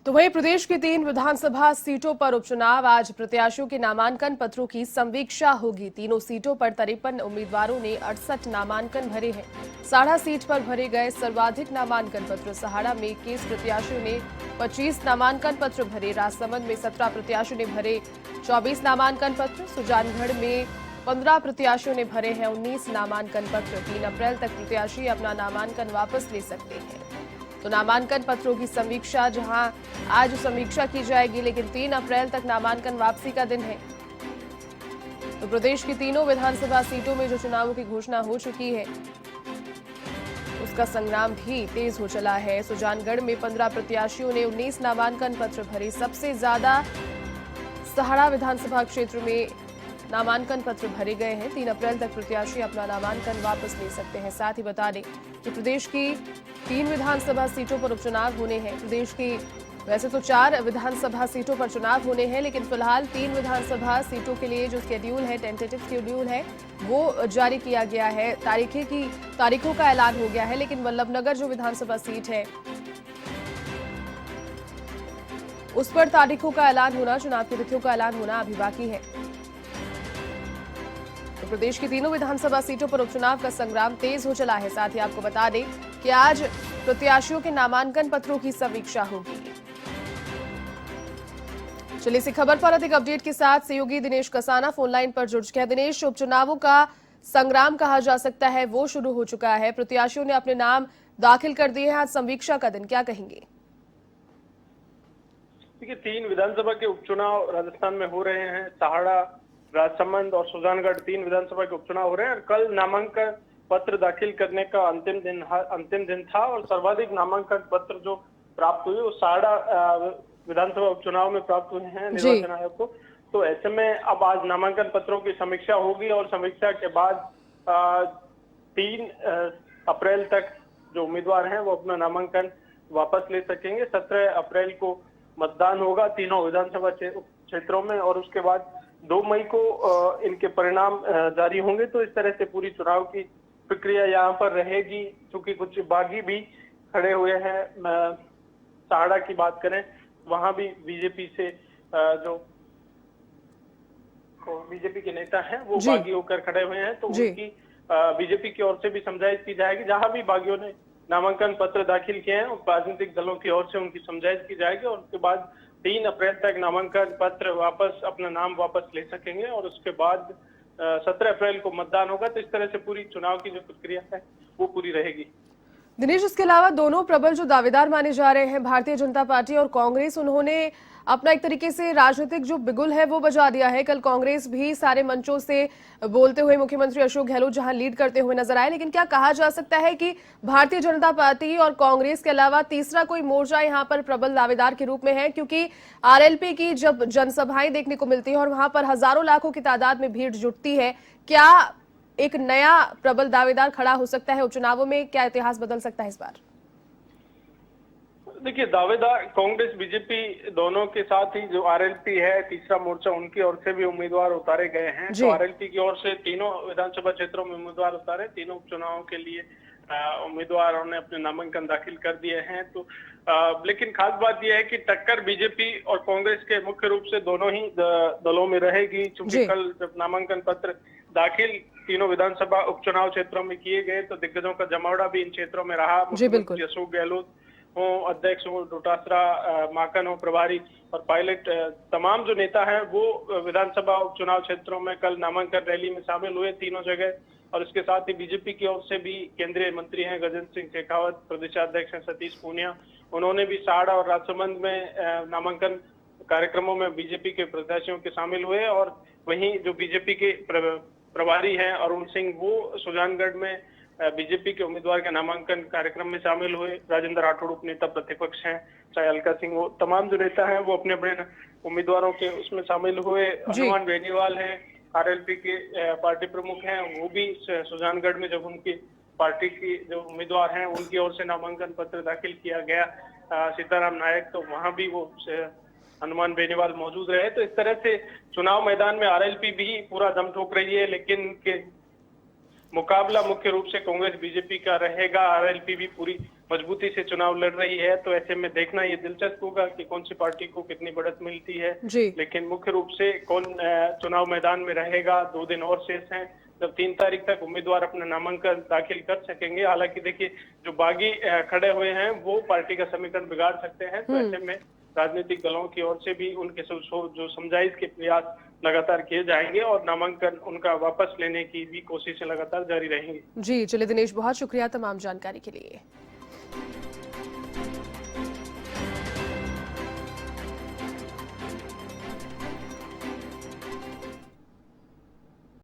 तो वहीं प्रदेश की 3 विधानसभा सीटों पर उपचुनाव। आज प्रत्याशियों के नामांकन पत्रों की संवीक्षा होगी। तीनों सीटों पर 53 उम्मीदवारों ने 68 नामांकन भरे हैं। साड़ा सीट पर भरे गए सर्वाधिक नामांकन पत्र। सहाड़ा में 21 प्रत्याशियों ने 25 नामांकन पत्र भरे। राजसमंद में 17 प्रत्याशियों ने भरे 24 नामांकन पत्र। सुजानगढ़ में 15 प्रत्याशियों ने भरे हैं 19 नामांकन पत्र। 3 अप्रैल तक प्रत्याशी अपना नामांकन वापस ले सकते हैं। तो नामांकन पत्रों की समीक्षा, जहां आज समीक्षा की जाएगी, लेकिन 3 अप्रैल तक नामांकन वापसी का दिन है। तो प्रदेश की तीनों विधानसभा सीटों में जो चुनावों की घोषणा हो चुकी है, उसका संग्राम भी तेज हो चला है। सुजानगढ़ में 15 प्रत्याशियों ने 19 नामांकन पत्र भरे। सबसे ज्यादा सहाड़ा विधानसभा क्षेत्र में नामांकन पत्र भरे गए हैं। 3 अप्रैल तक प्रत्याशी अपना नामांकन वापस ले सकते हैं। साथ ही बता दें कि प्रदेश की 3 विधानसभा सीटों पर उपचुनाव होने हैं। प्रदेश की वैसे तो 4 विधानसभा सीटों पर चुनाव होने हैं, लेकिन फिलहाल 3 विधानसभा सीटों के लिए जो शेड्यूल है, टेंटेटिव शेड्यूल है, वो जारी किया गया है। तारीखों का ऐलान हो गया है, लेकिन वल्लभनगर जो विधानसभा सीट है, उस पर तारीखों का ऐलान होना, चुनाव की तिथियों का ऐलान होना अभी बाकी है। तो प्रदेश की तीनों विधानसभा सीटों पर उपचुनाव का संग्राम तेज हो चला है। साथ ही आपको बता दें कि आज प्रत्याशियों के नामांकन पत्रों की समीक्षा होगी। चलिए इसी खबर पर अधिक अपडेट के साथ सहयोगी दिनेश कसाना फोन लाइन पर जुड़ चुके हैं। दिनेश, उपचुनावों का संग्राम कहा जा सकता है वो शुरू हो चुका है। प्रत्याशियों ने अपने नाम दाखिल कर दिए हैं। आज समीक्षा का दिन, क्या कहेंगे? देखिए, 3 विधानसभा के उपचुनाव राजस्थान में हो रहे हैं। सहाड़ा, राजसमंद और सुजानगढ़ 3 विधानसभा के उपचुनाव हो रहे हैं। और कल नामांकन पत्र दाखिल करने का अंतिम दिन था और सर्वाधिक नामांकन पत्र जो प्राप्त हुए वो सहाड़ा विधानसभा उपचुनाव में प्राप्त हुए हैं निर्वाचन आयोग को। तो ऐसे में अब आज नामांकन पत्रों की समीक्षा होगी और समीक्षा के बाद 3 अप्रैल तक जो उम्मीदवार हैं वो अपना नामांकन वापस ले सकेंगे। 17 अप्रैल को मतदान होगा तीनों विधानसभा क्षेत्रों में और उसके बाद 2 मई को इनके परिणाम जारी होंगे। तो इस तरह से पूरी चुनाव की प्रक्रिया यहाँ पर रहेगी। क्योंकि कुछ बागी भी खड़े हुए हैं। सहाड़ा की बात करें, वहां भी बीजेपी से जो बीजेपी के नेता हैं वो बागी होकर खड़े हुए हैं। तो उनकी बीजेपी की ओर से भी समझाइश की जाएगी। जहां भी बागियों ने नामांकन पत्र दाखिल किए हैं राजनीतिक दलों की ओर से उनकी समझाइश की जाएगी और उसके बाद 3 अप्रैल तक नामांकन पत्र वापस अपना नाम वापस ले सकेंगे और उसके बाद 17 अप्रैल को मतदान होगा। तो इस तरह से पूरी चुनाव की जो प्रक्रिया है वो पूरी रहेगी। दिनेश, इसके अलावा दोनों प्रबल जो दावेदार माने जा रहे हैं, भारतीय जनता पार्टी और कांग्रेस, उन्होंने अपना एक तरीके से राजनीतिक जो बिगुल है वो बजा दिया है। कल कांग्रेस भी सारे मंचों से बोलते हुए मुख्यमंत्री अशोक गहलोत जहां लीड करते हुए नजर आए, लेकिन क्या कहा जा सकता है कि भारतीय जनता पार्टी और कांग्रेस के अलावा तीसरा कोई मोर्चा यहां पर प्रबल दावेदार के रूप में है? क्योंकि आरएलपी की जब जनसभाएं देखने को मिलती है और वहां पर हजारों लाखों की तादाद में भीड़ जुटती है, क्या एक नया प्रबल दावेदार खड़ा हो सकता है उपचुनावों में? क्या इतिहास बदल सकता है इस बार? देखिए, दावेदार कांग्रेस बीजेपी दोनों के साथ ही जो आरएलपी है तीसरा मोर्चा, उनकी ओर से भी उम्मीदवार उतारे गए हैं। तो आरएलपी की ओर से तीनों विधानसभा क्षेत्रों में उम्मीदवार उतारे। तीनों उपचुनावों के लिए उम्मीदवारों ने अपने नामांकन दाखिल कर दिए हैं। तो लेकिन खास बात यह है कि टक्कर बीजेपी और कांग्रेस के मुख्य रूप से दोनों ही दलों में रहेगी। क्योंकि कल जब नामांकन पत्र दाखिल तीनों विधानसभा उपचुनाव क्षेत्रों में किए गए तो दिग्गजों का जमावड़ा भी इन क्षेत्रों में रहा। मुख्यमंत्री अशोक गहलोत हो, अध्यक्ष हो डोटासरा, माकन हो प्रभारी और पायलट, तमाम जो नेता हैं वो विधानसभा उपचुनाव क्षेत्रों में कल नामांकन रैली में शामिल हुए तीनों जगह। और इसके साथ ही बीजेपी की ओर से भी केंद्रीय मंत्री हैं गजेंद्र सिंह शेखावत, प्रदेशाध्यक्ष हैं सतीश पूनिया, उन्होंने भी सहाड़ा और राजसमंद में नामांकन कार्यक्रमों में बीजेपी के प्रत्याशियों के शामिल हुए। और वहीं जो बीजेपी के प्रभारी हैं अरुण सिंह, वो सुजानगढ़ में बीजेपी के उम्मीदवार के नामांकन कार्यक्रम में शामिल हुए। राजेंद्र राठौड़ उपनेता प्रतिपक्ष हैं, चाहे अलका सिंह, वो तमाम जो नेता हैं वो अपने अपने उम्मीदवारों के उसमें शामिल हुए। हनुमान बेनीवाल हैं, आरएलपी के पार्टी प्रमुख हैं, वो भी सुजानगढ़ में जब उनकी पार्टी की जो उम्मीदवार हैं उनकी ओर से नामांकन पत्र दाखिल किया गया, सीताराम नायक, तो वहां भी वो हनुमान बेनीवाल मौजूद रहे। तो इस तरह से चुनाव मैदान में आरएलपी भी पूरा दम ठोक रही है, लेकिन मुकाबला मुख्य रूप से कांग्रेस बीजेपी का रहेगा। आरएलपी भी पूरी मजबूती से चुनाव लड़ रही है। तो ऐसे में देखना ये दिलचस्प होगा कि कौन सी पार्टी को कितनी बढ़त मिलती है। जी। लेकिन मुख्य रूप से कौन चुनाव मैदान में रहेगा, 2 दिन और शेष हैं। जब 3 तारीख तक उम्मीदवार अपना नामांकन दाखिल कर सकेंगे। हालांकि देखिए, जो बागी खड़े हुए हैं वो पार्टी का समीकरण बिगाड़ सकते हैं। तो ऐसे में राजनीतिक दलों की ओर से भी उनके जो समझाइश के प्रयास लगातार किए जाएंगे और नामांकन उनका वापस लेने की भी कोशिशें लगातार जारी रहेंगी। जी, चलिए दिनेश, बहुत शुक्रिया तमाम जानकारी के लिए।